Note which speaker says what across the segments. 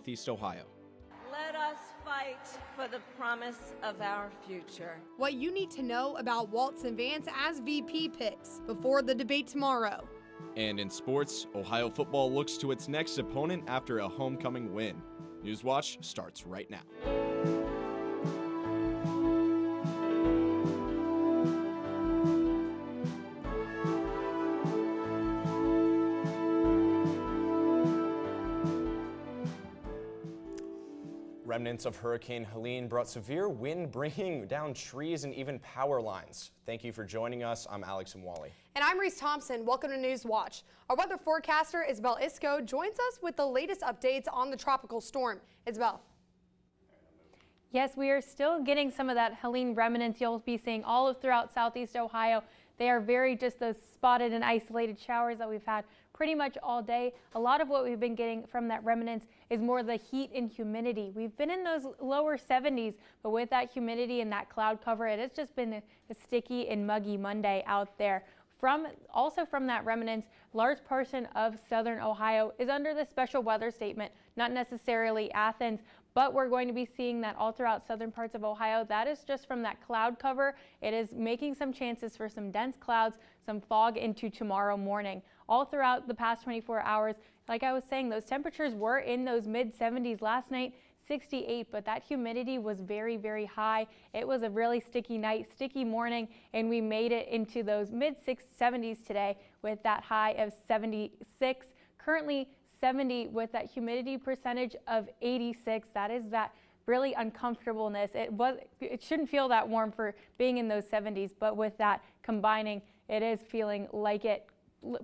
Speaker 1: Southeast Ohio.
Speaker 2: Let us fight for the promise of our future.
Speaker 3: What you need to know about Waltz and Vance as VP picks before the debate tomorrow.
Speaker 1: And in sports, Ohio football looks to its next opponent after a homecoming win. Newswatch starts right now. Remnants of Hurricane Helene brought severe wind, bringing down trees and even power lines. Thank you for joining us. I'm Alex Mwali.
Speaker 3: And I'm Reese Thompson. Welcome to Newswatch. Our weather forecaster, Isabel Isco, joins us with the latest updates on the tropical storm. Isabel.
Speaker 4: Yes, we are still getting some of that Helene remnants you'll be seeing all throughout southeast Ohio. They are very just those spotted and isolated showers that we've had pretty much all day. A lot of what we've been getting from that remnants is more the heat and humidity. We've been in those lower 70s, but with that humidity and that cloud cover, it has just been a sticky and muggy Monday out there. Also from that remnants, large portion of southern Ohio is under the special weather statement, not necessarily Athens, but we're going to be seeing that all throughout southern parts of Ohio. That is just from that cloud cover. It is making some chances for some dense clouds, some fog into tomorrow morning. All throughout the past 24 hours, like I was saying, those temperatures were in those mid 70s last night. 68, but that humidity was very, very high. It was a really sticky night, sticky morning, and we made it into those mid 70s today with that high of 76. Currently 70 with that humidity percentage of 86. That is that really uncomfortableness. It shouldn't feel that warm for being in those 70s, but with that combining, it is feeling like it.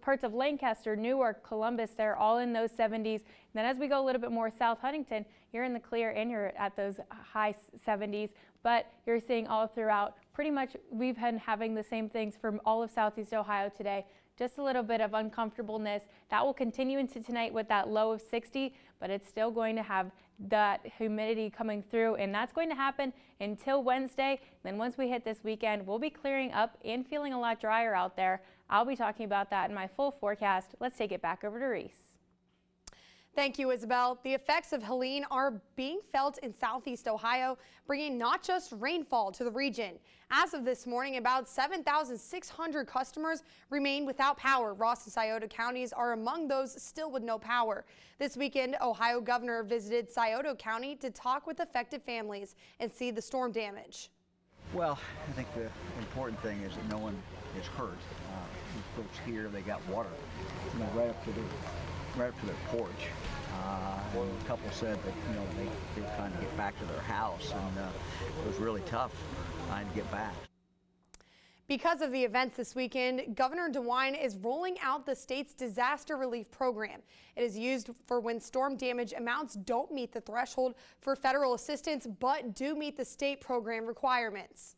Speaker 4: Parts of Lancaster, Newark, Columbus, they're all in those 70s. And then as we go a little bit more south, Huntington, you're in the clear and you're at those high 70s. But you're seeing all throughout, pretty much we've been having the same things from all of southeast Ohio today. Just a little bit of uncomfortableness. That will continue into tonight with that low of 60, but it's still going to have that humidity coming through, and that's going to happen until Wednesday. Then once we hit this weekend, we'll be clearing up and feeling a lot drier out there. I'll be talking about that in my full forecast. Let's take it back over to Reese.
Speaker 3: Thank you, Isabel. The effects of Helene are being felt in southeast Ohio, bringing not just rainfall to the region. As of this morning, about 7,600 customers remain without power. Ross and Scioto counties are among those still with no power. This weekend, Ohio governor visited Scioto County to talk with affected families and see the storm damage.
Speaker 5: Well, I think the important thing is that no one is hurt. These folks here, they got water, right up to their porch. A couple said that they were trying to get back to their house, and it was really tough trying to get back.
Speaker 3: Because of the events this weekend, Governor DeWine is rolling out the state's disaster relief program. It is used for when storm damage amounts don't meet the threshold for federal assistance, but do meet the state program requirements.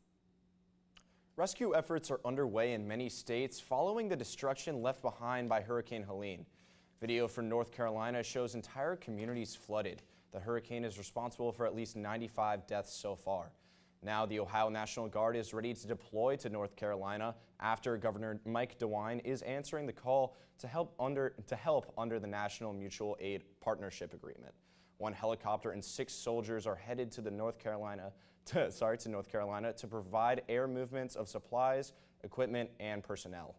Speaker 1: Rescue efforts are underway in many states following the destruction left behind by Hurricane Helene. Video from North Carolina shows entire communities flooded. The hurricane is responsible for at least 95 deaths so far. Now the Ohio National Guard is ready to deploy to North Carolina after Governor Mike DeWine is answering the call to help under the National Mutual Aid Partnership Agreement. 1 helicopter and 6 soldiers are headed to North Carolina to provide air movements of supplies, equipment, and personnel.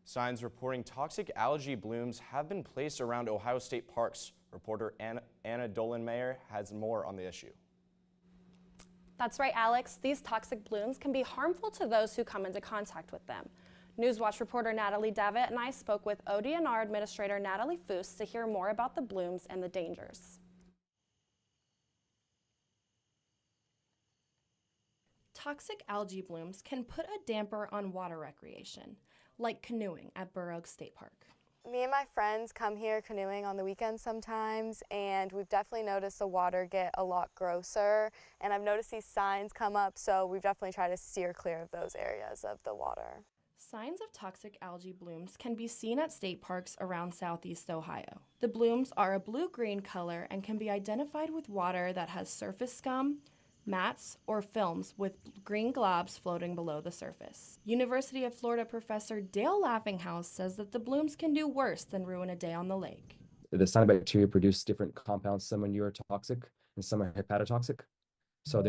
Speaker 1: Signs reporting toxic algae blooms have been placed around Ohio state parks. Reporter Anna Dolan-Mayer has more on the issue.
Speaker 6: That's right, Alex. These toxic blooms can be harmful to those who come into contact with them. Newswatch reporter Natalie Devitt and I spoke with ODNR Administrator Natalie Foose to hear more about the blooms and the dangers.
Speaker 7: Toxic algae blooms can put a damper on water recreation, like canoeing at Burr Oak State Park.
Speaker 8: Me and my friends come here canoeing on the weekends sometimes, and we've definitely noticed the water get a lot grosser, and I've noticed these signs come up, so we've definitely tried to steer clear of those areas of the water.
Speaker 7: Signs of toxic algae blooms can be seen at state parks around southeast Ohio. The blooms are a blue-green color and can be identified with water that has surface scum, mats, or films with green globs floating below the surface. University of Florida professor Dale Laughinghouse says that the blooms can do worse than ruin a day on the lake.
Speaker 9: the cyanobacteria produce different compounds. Some are neurotoxic and some are hepatotoxic. So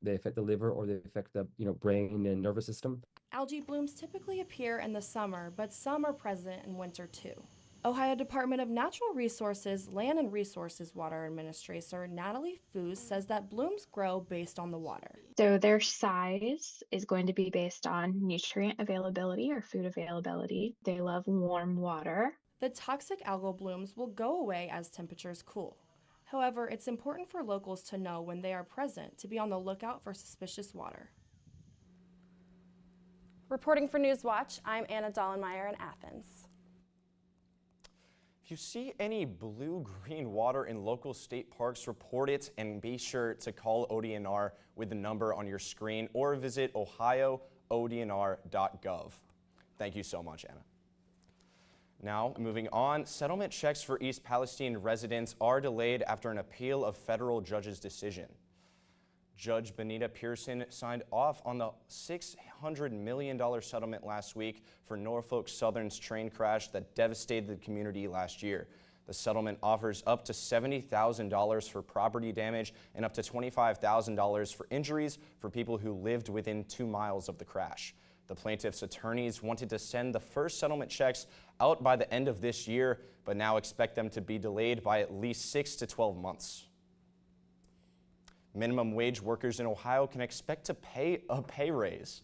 Speaker 9: they affect the liver or they affect the brain and nervous system.
Speaker 7: Algae blooms typically appear in the summer, but some are present in winter too. Ohio Department of Natural Resources Land and Resources Water Administrator Natalie Foos says that blooms grow based on the water.
Speaker 10: So their size is going to be based on nutrient availability or food availability. They love warm water.
Speaker 7: The toxic algal blooms will go away as temperatures cool. However, it's important for locals to know when they are present to be on the lookout for suspicious water.
Speaker 6: Reporting for Newswatch, I'm Anna Dollenmeyer in Athens.
Speaker 1: If you see any blue-green water in local state parks, report it and be sure to call ODNR with the number on your screen or visit ohioodnr.gov. Thank you so much, Anna. Now, moving on, settlement checks for East Palestine residents are delayed after an appeal of federal judge's decision. Judge Benita Pearson signed off on the $600 million settlement last week for Norfolk Southern's train crash that devastated the community last year. The settlement offers up to $70,000 for property damage and up to $25,000 for injuries for people who lived within 2 miles of the crash. The plaintiff's attorneys wanted to send the first settlement checks out by the end of this year, but now expect them to be delayed by at least 6 to 12 months. Minimum wage workers in Ohio can expect to pay a pay raise.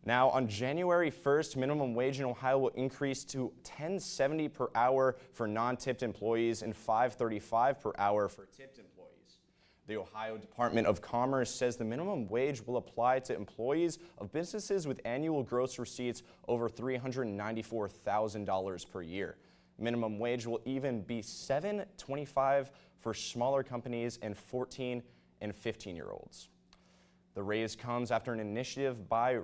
Speaker 1: Now, on January 1st, minimum wage in Ohio will increase to $10.70 per hour for non-tipped employees and $5.35 per hour for tipped employees. The Ohio Department of Commerce says the minimum wage will apply to employees of businesses with annual gross receipts over $394,000 per year. Minimum wage will even be $7.25 for smaller companies and 14 and 15-year-olds. The raise comes after an initiative by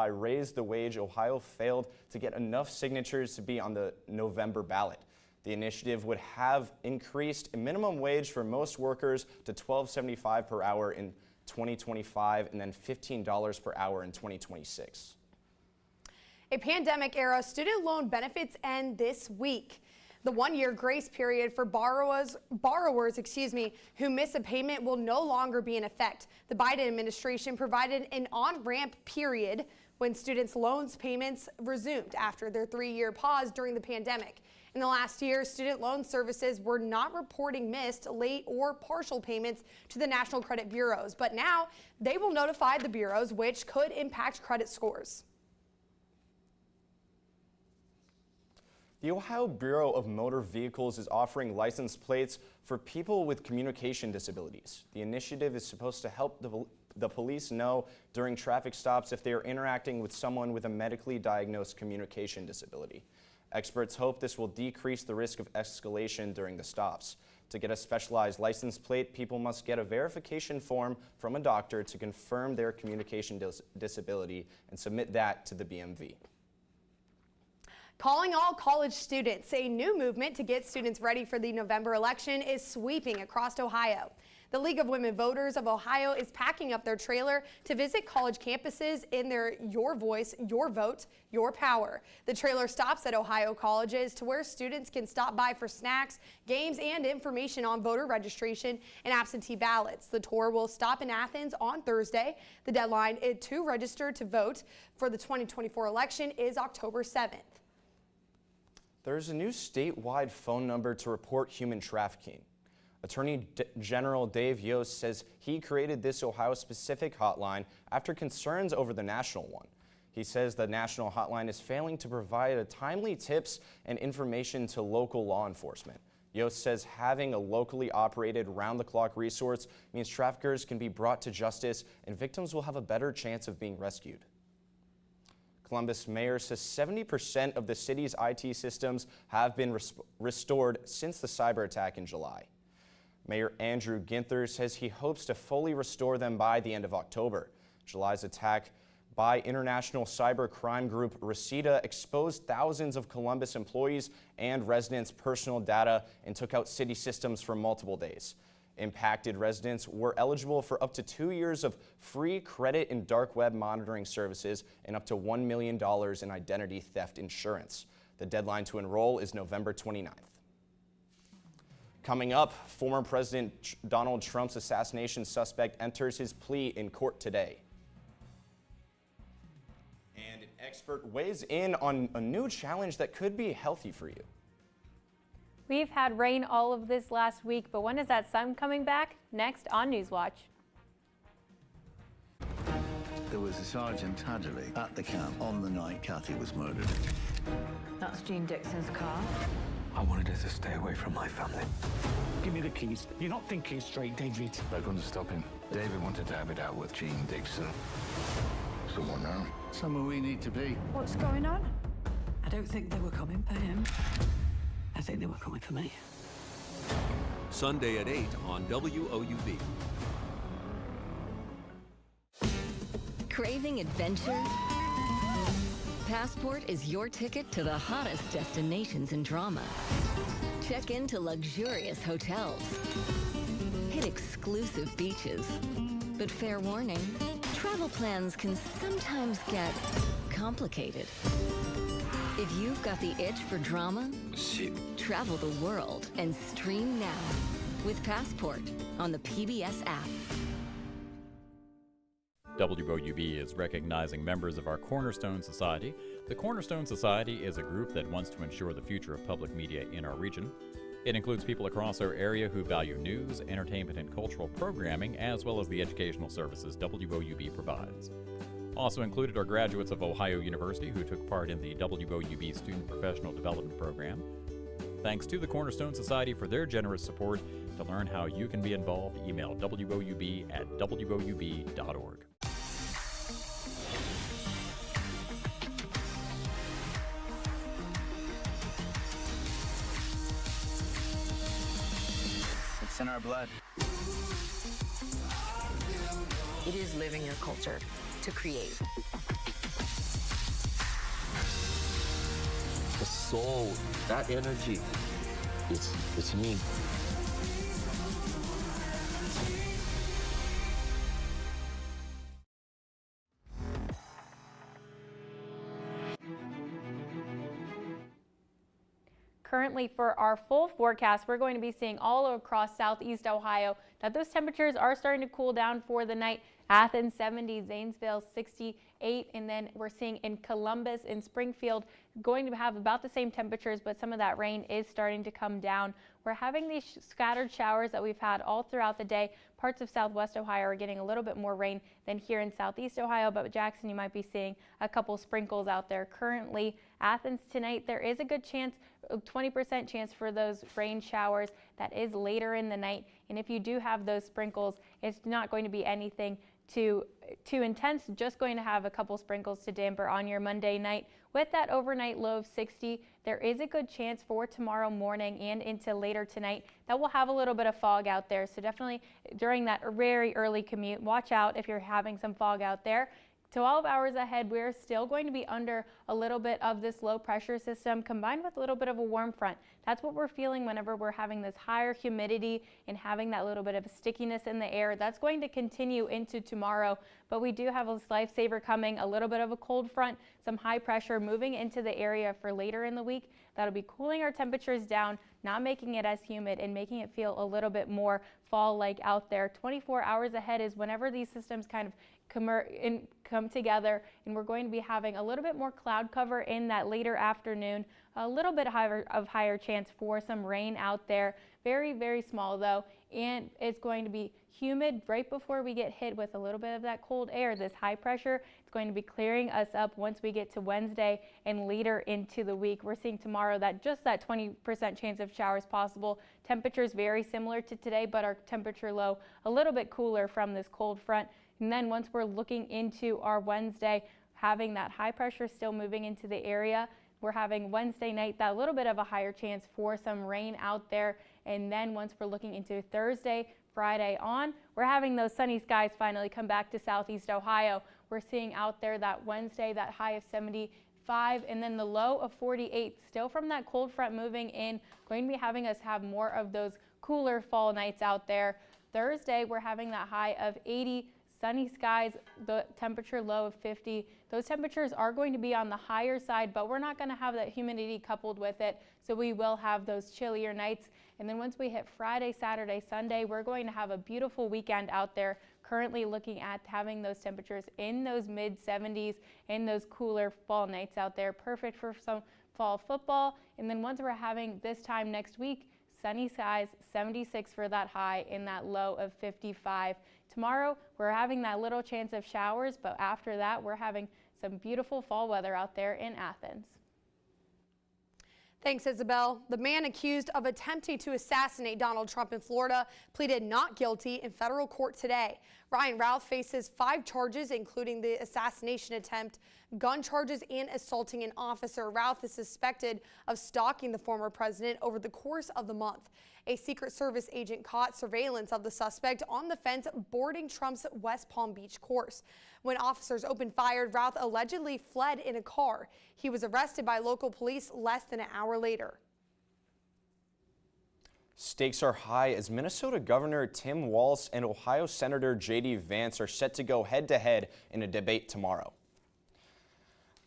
Speaker 1: Raise the Wage Ohio failed to get enough signatures to be on the November ballot. The initiative would have increased minimum wage for most workers to $12.75 per hour in 2025 and then $15 per hour in 2026.
Speaker 3: A pandemic-era student loan benefits end this week. The one-year grace period for borrowers, who miss a payment will no longer be in effect. The Biden administration provided an on-ramp period when students' loans payments resumed after their 3-year pause during the pandemic. In the last year, student loan services were not reporting missed, late, or partial payments to the National Credit Bureaus, but now they will notify the bureaus, which could impact credit scores.
Speaker 1: The Ohio Bureau of Motor Vehicles is offering license plates for people with communication disabilities. The initiative is supposed to help the police know during traffic stops if they are interacting with someone with a medically diagnosed communication disability. Experts hope this will decrease the risk of escalation during the stops. To get a specialized license plate, people must get a verification form from a doctor to confirm their communication disability and submit that to the BMV.
Speaker 3: Calling all college students. A new movement to get students ready for the November election is sweeping across Ohio. The League of Women Voters of Ohio is packing up their trailer to visit college campuses in their Your Voice, Your Vote, Your Power. The trailer stops at Ohio colleges to where students can stop by for snacks, games, and information on voter registration and absentee ballots. The tour will stop in Athens on Thursday. The deadline to register to vote for the 2024 election is October 7th.
Speaker 1: There's a new statewide phone number to report human trafficking. Attorney General Dave Yost says he created this Ohio-specific hotline after concerns over the national one. He says the national hotline is failing to provide timely tips and information to local law enforcement. Yost says having a locally operated round-the-clock resource means traffickers can be brought to justice and victims will have a better chance of being rescued. Columbus mayor says 70% of the city's IT systems have been restored since the cyber attack in July. Mayor Andrew Ginther says he hopes to fully restore them by the end of October. July's attack by international cyber crime group Reseda exposed thousands of Columbus employees and residents' personal data and took out city systems for multiple days. Impacted residents were eligible for up to 2 years of free credit and dark web monitoring services and up to $1 million in identity theft insurance. The deadline to enroll is November 29th. Coming up, former President Donald Trump's assassination suspect enters his plea in court today. And an expert weighs in on a new challenge that could be healthy for you.
Speaker 4: We've had rain all of this last week, but when is that sun coming back? Next on Newswatch.
Speaker 11: There was a Sergeant Tadley at the camp on the night Kathy was murdered.
Speaker 12: That's Jean Dixon's car.
Speaker 13: I wanted her to stay away from my family. Give me the keys. You're not thinking straight, David. They're going to stop him. David wanted to have it out with Jean Dixon. Someone now.
Speaker 11: Somewhere we need to be.
Speaker 12: What's going on? I don't think they were coming for him. I think they were coming for me.
Speaker 14: Sunday at 8 on WOUB.
Speaker 15: Craving adventure? Passport is your ticket to the hottest destinations in drama. Check into luxurious hotels. Hit exclusive beaches. But fair warning, travel plans can sometimes get complicated. If you've got the itch for drama, travel the world and stream now with Passport on the PBS app.
Speaker 16: WOUB is recognizing members of our Cornerstone Society. The Cornerstone Society is a group that wants to ensure the future of public media in our region. It includes people across our area who value news, entertainment, and cultural programming, as well as the educational services WOUB provides. Also included are graduates of Ohio University who took part in the WOUB Student Professional Development Program. Thanks to the Cornerstone Society for their generous support. To learn how you can be involved, email woub@woub.org.
Speaker 17: It's in our blood.
Speaker 18: It is living your culture to create.
Speaker 19: The soul, that energy, it's me.
Speaker 4: Currently, for our full forecast, we're going to be seeing all across southeast Ohio that those temperatures are starting to cool down for the night. Athens 70, Zanesville 68, and then we're seeing in Columbus and Springfield going to have about the same temperatures, but some of that rain is starting to come down. We're having these scattered showers that we've had all throughout the day. Parts of southwest Ohio are getting a little bit more rain than here in southeast Ohio, but Jackson, you might be seeing a couple sprinkles out there currently. Athens tonight, there is a good chance, 20% chance for those rain showers. That is later in the night, and if you do have those sprinkles, it's not going to be anything too intense, just going to have a couple sprinkles to damper on your Monday night. With that overnight low of 60, there is a good chance for tomorrow morning and into later tonight that we'll have a little bit of fog out there. So definitely during that very early commute, watch out if you're having some fog out there. 12 hours ahead, we're still going to be under a little bit of this low pressure system combined with a little bit of a warm front. That's what we're feeling whenever we're having this higher humidity and having that little bit of stickiness in the air. That's going to continue into tomorrow, but we do have a lifesaver coming, a little bit of a cold front, some high pressure moving into the area for later in the week. That'll be cooling our temperatures down, not making it as humid and making it feel a little bit more fall-like out there. 24 hours ahead is whenever these systems kind of come together, and we're going to be having a little bit more cloud cover in that later afternoon, a little bit higher chance for some rain out there. Very, very small though, and it's going to be humid right before we get hit with a little bit of that cold air. This high pressure, it's going to be clearing us up once we get to Wednesday and later into the week. We're seeing tomorrow that just that 20% chance of showers possible. Temperatures very similar to today, but our temperature low a little bit cooler from this cold front. And then once we're looking into our Wednesday, having that high pressure still moving into the area, we're having Wednesday night that little bit of a higher chance for some rain out there. And then once we're looking into Thursday, Friday on, we're having those sunny skies finally come back to southeast Ohio. We're seeing out there that Wednesday, that high of 75 and then the low of 48, still from that cold front moving in, going to be having us have more of those cooler fall nights out there. Thursday, we're having that high of 80, sunny skies, the temperature low of 50. Those temperatures are going to be on the higher side, but we're not going to have that humidity coupled with it, so we will have those chillier nights. And then once we hit Friday, Saturday, Sunday, we're going to have a beautiful weekend out there. Currently looking at having those temperatures in those mid 70s and those cooler fall nights out there. Perfect for some fall football. And then once we're having this time next week, sunny skies, 76 for that high and that low of 55. Tomorrow, we're having that little chance of showers, but after that, we're having some beautiful fall weather out there in Athens.
Speaker 3: Thanks, Isabel. The man accused of attempting to assassinate Donald Trump in Florida pleaded not guilty in federal court today. Ryan Routh faces 5 charges, including the assassination attempt, gun charges, and assaulting an officer. Routh is suspected of stalking the former president over the course of the month. A Secret Service agent caught surveillance of the suspect on the fence boarding Trump's West Palm Beach course. When officers opened fire, Routh allegedly fled in a car. He was arrested by local police less than an hour later.
Speaker 1: Stakes are high as Minnesota Governor Tim Walz and Ohio Senator J.D. Vance are set to go head-to-head in a debate tomorrow.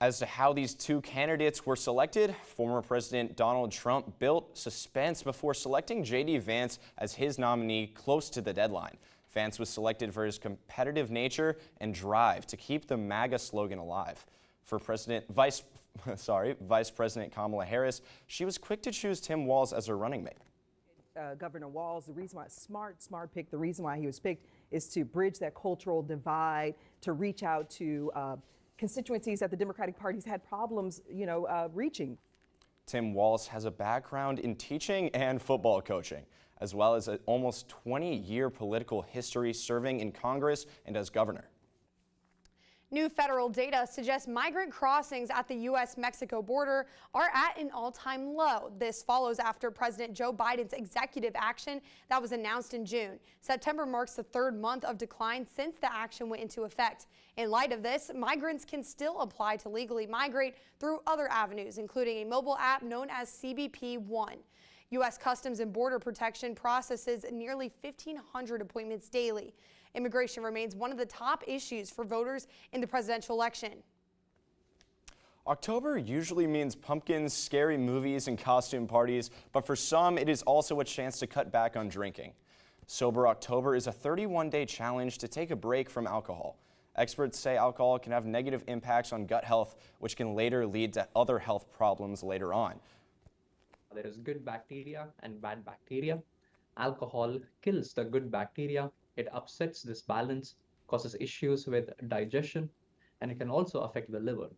Speaker 1: As to how these two candidates were selected, former President Donald Trump built suspense before selecting J.D. Vance as his nominee close to the deadline. Vance was selected for his competitive nature and drive to keep the MAGA slogan alive. For Vice President Kamala Harris, she was quick to choose Tim Walz as her running mate.
Speaker 17: Governor Walz, the reason why it's smart pick, the reason why he was picked is to bridge that cultural divide, to reach out to constituencies that the Democratic Party's had problems, reaching.
Speaker 1: Tim Walz has a background in teaching and football coaching, as well as an almost 20-year political history serving in Congress and as governor.
Speaker 3: New federal data suggests migrant crossings at the U.S.-Mexico border are at an all-time low. This follows after President Joe Biden's executive action that was announced in June. September marks the 3rd month of decline since the action went into effect. In light of this, migrants can still apply to legally migrate through other avenues, including a mobile app known as CBP One. U.S. Customs and Border Protection processes nearly 1,500 appointments daily. Immigration remains one of the top issues for voters in the presidential election.
Speaker 1: October usually means pumpkins, scary movies, and costume parties, but for some, it is also a chance to cut back on drinking. Sober October is a 31-day challenge to take a break from alcohol. Experts say alcohol can have negative impacts on gut health, which can later lead to other health problems later on.
Speaker 20: There is good bacteria and bad bacteria. Alcohol kills the good bacteria. It upsets this balance, causes issues with digestion, and it can also affect the liver.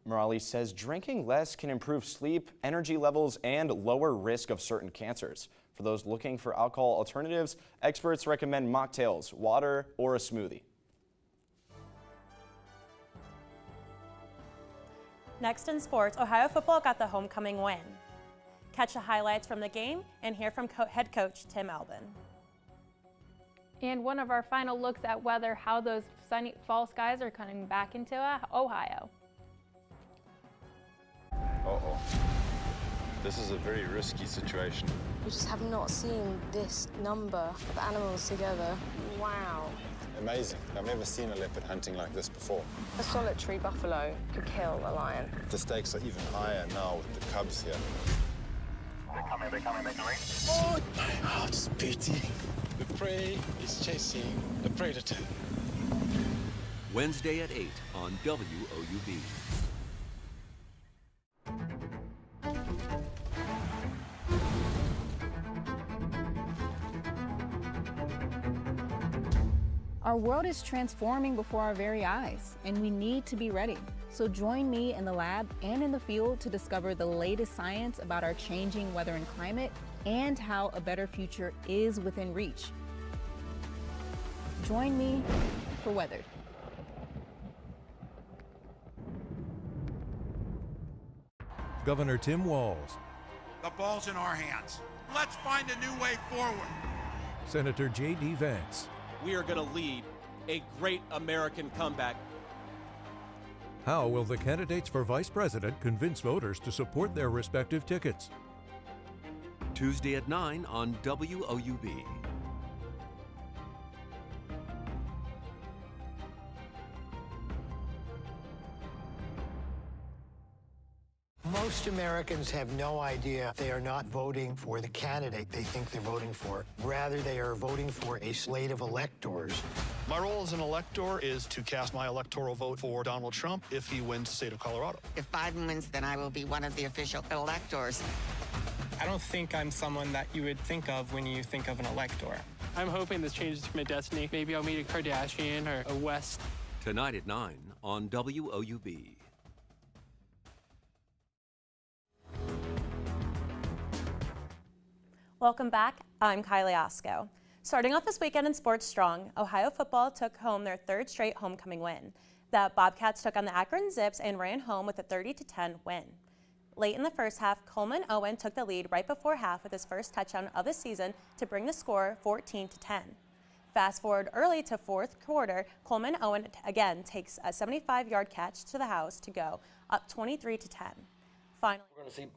Speaker 1: Morales says drinking less can improve sleep, energy levels, and lower risk of certain cancers. For those looking for alcohol alternatives, experts recommend mocktails, water, or a smoothie.
Speaker 21: Next in sports, Ohio football got the homecoming win. Catch the highlights from the game and hear from head coach Tim Albin.
Speaker 4: And one of our final looks at weather, how those sunny fall skies are coming back into Ohio.
Speaker 22: Uh-oh. This is a very risky situation.
Speaker 23: We just have not seen this number of animals together. Wow.
Speaker 22: Amazing. I've never seen a leopard hunting like this before.
Speaker 23: A solitary buffalo could kill a lion.
Speaker 22: The stakes are even higher now with the cubs here.
Speaker 24: They're coming, they're coming.
Speaker 22: Oh, my heart is beating. The prey is chasing the predator.
Speaker 14: Wednesday at 8 on WOUB.
Speaker 25: Our world is transforming before our very eyes, and we need to be ready. So join me in the lab and in the field to discover the latest science about our changing weather and climate and how a better future is within reach. Join me for Weathered.
Speaker 26: Governor Tim Walz,
Speaker 27: The ball's in our hands. Let's find a new way forward.
Speaker 26: Senator J.D. Vance.
Speaker 28: We are going to lead a great American comeback.
Speaker 26: How will the candidates for vice president convince voters to support their respective tickets?
Speaker 14: Tuesday at 9 on WOUB.
Speaker 12: Most
Speaker 2: Most Americans have no idea they are not voting for the candidate they think they're voting for. Rather, they are voting for a slate of electors.
Speaker 5: My role as an elector is to cast my electoral vote for Donald Trump if he wins the state of Colorado.
Speaker 6: If Biden wins, then I will be one of the official electors.
Speaker 7: I don't think I'm someone that you would think of when you think of an elector. I'm hoping this changes my destiny. Maybe I'll meet a Kardashian or a West.
Speaker 14: Tonight at 9 on WOUB.
Speaker 21: Welcome back. I'm Kylie Osco. Starting off this weekend in Sports Strong, Ohio football took home their third straight homecoming win. The Bobcats took on the Akron Zips and ran home with a 30-10 win. Late in the first half, Coleman Owen took the lead right before half with his first touchdown of the season to bring the score 14-10. Fast forward early to fourth quarter, Coleman Owen again takes a 75-yard catch to the house to go up 23-10. Finally,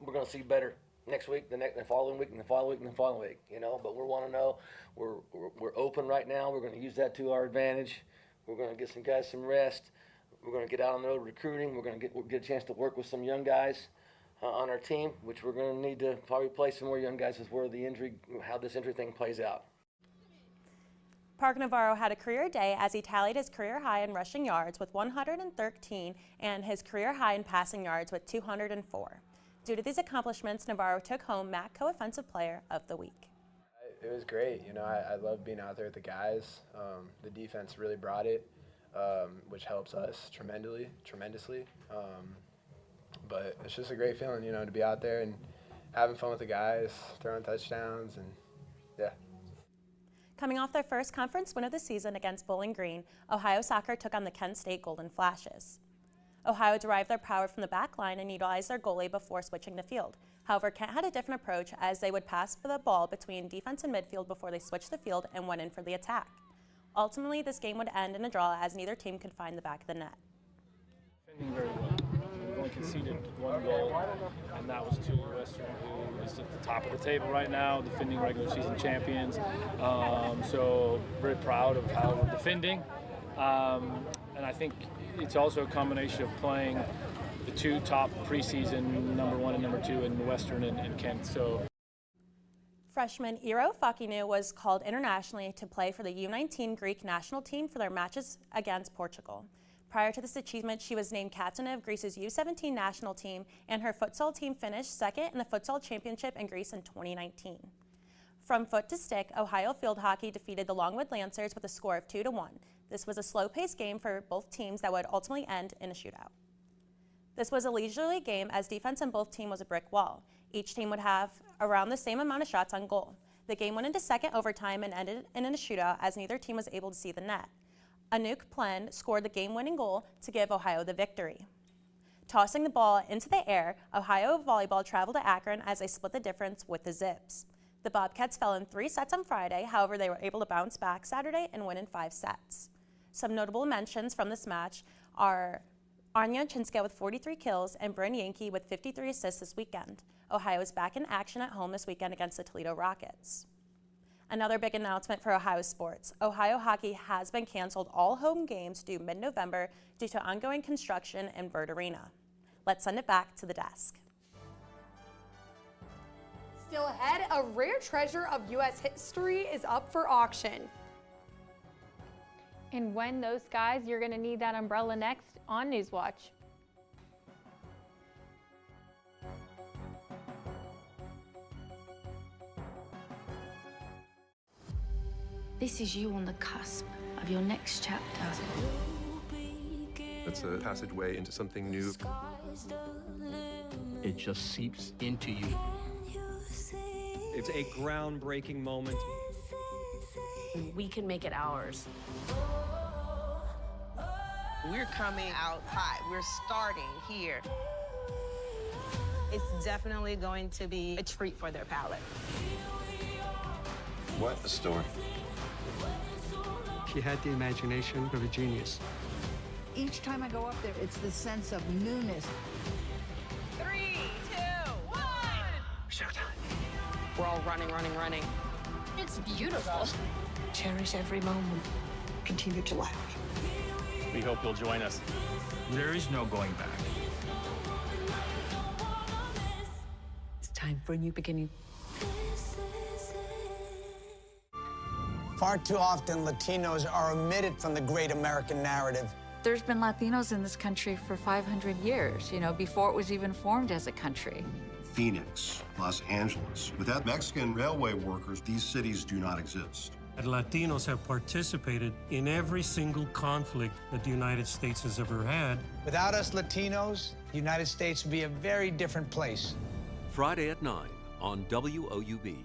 Speaker 8: we're going to see better next week, the following week, and the following week, and the following week. You know, but we want to know we're open right now. We're going to use that to our advantage. We're going to get some guys some rest. We're going to get out on the road recruiting. We're going to get a chance to work with some young guys on our team, which we're going to need to probably play some more young guys with how this injury thing plays out.
Speaker 21: Park Navarro had a career day as he tallied his career high in rushing yards with 113 and his career high in passing yards with 204. Due to these accomplishments, Navarro took home MACco Offensive Player of the Week.
Speaker 9: It was great. You know, I love being out there with the guys. The defense really brought it, which helps us tremendously. But it's just a great feeling, you know, to be out there and having fun with the guys, throwing touchdowns, and yeah.
Speaker 21: Coming off their first conference win of the season against Bowling Green, Ohio soccer took on the Kent State Golden Flashes. Ohio derived their power from the back line and utilized their goalie before switching the field. However, Kent had a different approach as they would pass the ball between defense and midfield before they switched the field and went in for the attack. Ultimately, this game would end in a draw as neither team could find the back of the net.
Speaker 10: Defending very well. We've only conceded one goal, and that was to Western, who is at the top of the table right now, defending regular season champions. So very proud of how we're defending. And I think it's also a combination of playing the two top preseason, number 1 and number 2 in Western and Kent. So.
Speaker 21: Freshman Iro Fakinu was called internationally to play for the U19 Greek national team for their matches against Portugal. Prior to this achievement, she was named captain of Greece's U17 national team, and her futsal team finished second in the futsal championship in Greece in 2019. From foot to stick, Ohio field hockey defeated the Longwood Lancers with a score of 2-1. This was a slow-paced game for both teams that would ultimately end in a shootout. This was a leisurely game as defense on both teams was a brick wall. Each team would have around the same amount of shots on goal. The game went into second overtime and ended in a shootout as neither team was able to see the net. Anouk Plen scored the game-winning goal to give Ohio the victory. Tossing the ball into the air, Ohio volleyball traveled to Akron as they split the difference with the Zips. The Bobcats fell in 3 sets on Friday, however they were able to bounce back Saturday and win in 5 sets. Some notable mentions from this match are Anya Chinska with 43 kills and Bryn Yankee with 53 assists this weekend. Ohio is back in action at home this weekend against the Toledo Rockets. Another big announcement for Ohio sports. Ohio hockey has been canceled all home games due mid-November due to ongoing construction in Bird Arena. Let's send it back to the desk.
Speaker 3: Still ahead, a rare treasure of U.S. history is up for auction.
Speaker 4: And when those guys, you're going to need that umbrella next on Newswatch.
Speaker 13: This is you on the cusp of your next chapter.
Speaker 29: It's a passageway into something new.
Speaker 30: It just seeps into you.
Speaker 28: It's a groundbreaking moment.
Speaker 23: We can make it ours.
Speaker 18: We're coming out hot. We're starting here. It's definitely going to be a treat for their palate.
Speaker 29: What a story.
Speaker 30: She had the imagination of a genius.
Speaker 31: Each time I go up there, it's the sense of newness.
Speaker 18: 3, 2, 1.
Speaker 30: Showtime.
Speaker 18: We're all running.
Speaker 23: It's beautiful.
Speaker 31: Cherish every moment. Continue to laugh.
Speaker 28: We hope you'll join us.
Speaker 30: There is no going back.
Speaker 12: time for a new beginning.
Speaker 1: Far too often, Latinos are omitted from the great American narrative.
Speaker 31: There's been Latinos in this country for 500 years, you know, before it was even formed as a country.
Speaker 11: Phoenix, Los Angeles. Without Mexican railway workers, these cities do not exist.
Speaker 15: And Latinos have participated in every single conflict that the United States has ever had.
Speaker 1: Without us Latinos, the United States would be a very different place.
Speaker 14: Friday at 9 on WOUB.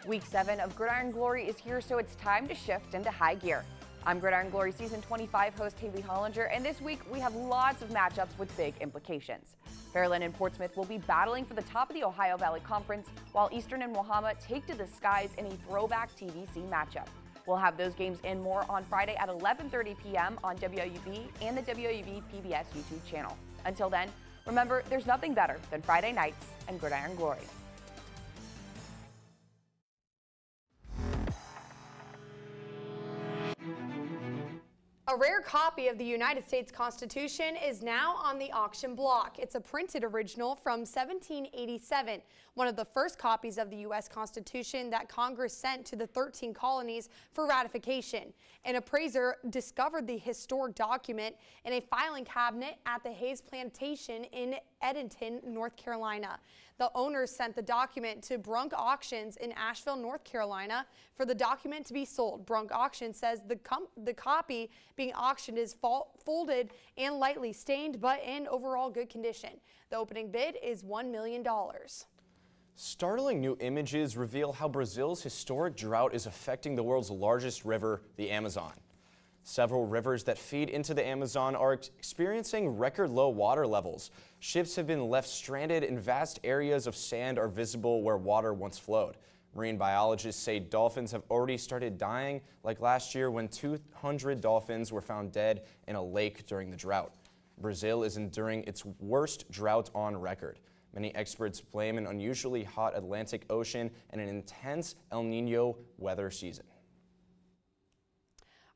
Speaker 16: Week 7 of Gridiron Glory is here, so it's time to shift into high gear. I'm Gridiron Glory Season 25 host Haley Hollinger, and this week we have lots of matchups with big implications. Fairland and Portsmouth will be battling for the top of the Ohio Valley Conference, while Eastern and Wahama take to the skies in a throwback TVC matchup. We'll have those games and more on Friday at 11:30 p.m. on WOUB and the WOUB PBS YouTube channel. Until then, remember, there's nothing better than Friday nights and Gridiron Glory.
Speaker 3: A rare copy of the United States Constitution is now on the auction block. It's a printed original from 1787, one of the first copies of the U.S. Constitution that Congress sent to the 13 colonies for ratification. An appraiser discovered the historic document in a filing cabinet at the Hayes Plantation in Edenton, North Carolina. The owners sent the document to Brunk Auctions in Asheville, North Carolina, for the document to be sold. Brunk Auctions says the copy being auctioned is folded and lightly stained, but in overall good condition. The opening bid is $1 million.
Speaker 17: Startling new images reveal how Brazil's historic drought is affecting the world's largest river, the Amazon. Several rivers that feed into the Amazon are experiencing record low water levels. Ships have been left stranded and vast areas of sand are visible where water once flowed. Marine biologists say dolphins have already started dying, like last year when 200 dolphins were found dead in a lake during the drought. Brazil is enduring its worst drought on record. Many experts blame an unusually hot Atlantic Ocean and an intense El Niño weather season.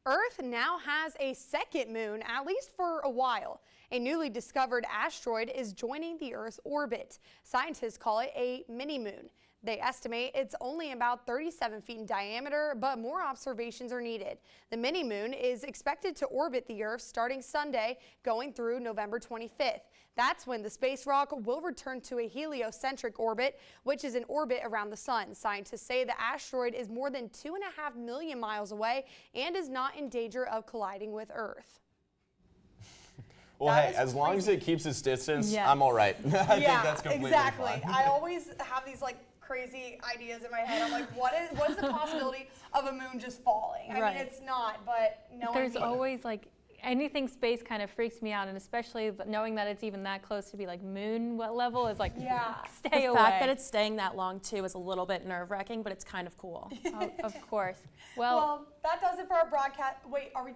Speaker 3: Earth now has a second moon, at least for a while. A newly discovered asteroid is joining the Earth's orbit. Scientists call it a mini-moon. They estimate it's only about 37 feet in diameter, but more observations are needed. The mini-moon is expected to orbit the Earth starting Sunday, going through November 25th. That's when the space rock will return to a heliocentric orbit, which is an orbit around the sun. Scientists say the asteroid is more than 2.5 million miles away and is not in danger of colliding with Earth.
Speaker 17: Well, hey, as long as it keeps its distance, yes. I'm all right. I think that's completely
Speaker 3: exactly.
Speaker 17: fine.
Speaker 3: I always have these crazy ideas in my head. I'm like, what is the possibility of a moon just falling? I mean, it's not, but no.
Speaker 4: There's always anything space kind of freaks me out, and especially knowing that it's even that close to be moon level is stay away.
Speaker 21: The fact that it's staying that long too is a little bit nerve-wracking, but it's kind of cool.
Speaker 4: Of course.
Speaker 3: Well, that does it for our broadcast. Wait, are we?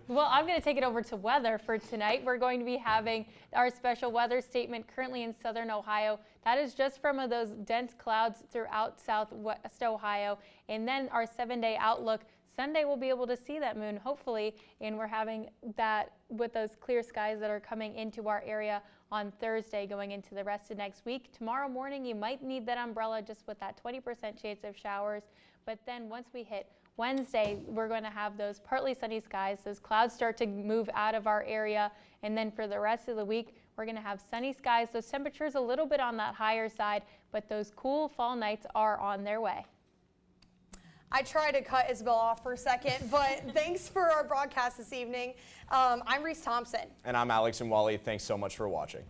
Speaker 4: Well, I'm going to take it over to weather for tonight. We're going to be having our special weather statement currently in southern Ohio. That is just from those dense clouds throughout southwest Ohio. And then our 7-day outlook. Sunday we'll be able to see that moon, hopefully, and we're having that with those clear skies that are coming into our area on Thursday going into the rest of next week. Tomorrow morning you might need that umbrella just with that 20% chance of showers, but then once we hit Wednesday, we're going to have those partly sunny skies. Those clouds start to move out of our area, and then for the rest of the week, we're going to have sunny skies. Those temperatures a little bit on that higher side, but those cool fall nights are on their way.
Speaker 3: I tried to cut Isabel off for a second, but thanks for our broadcast this evening. I'm Reese Thompson.
Speaker 17: And I'm Alex and Wally. Thanks so much for watching.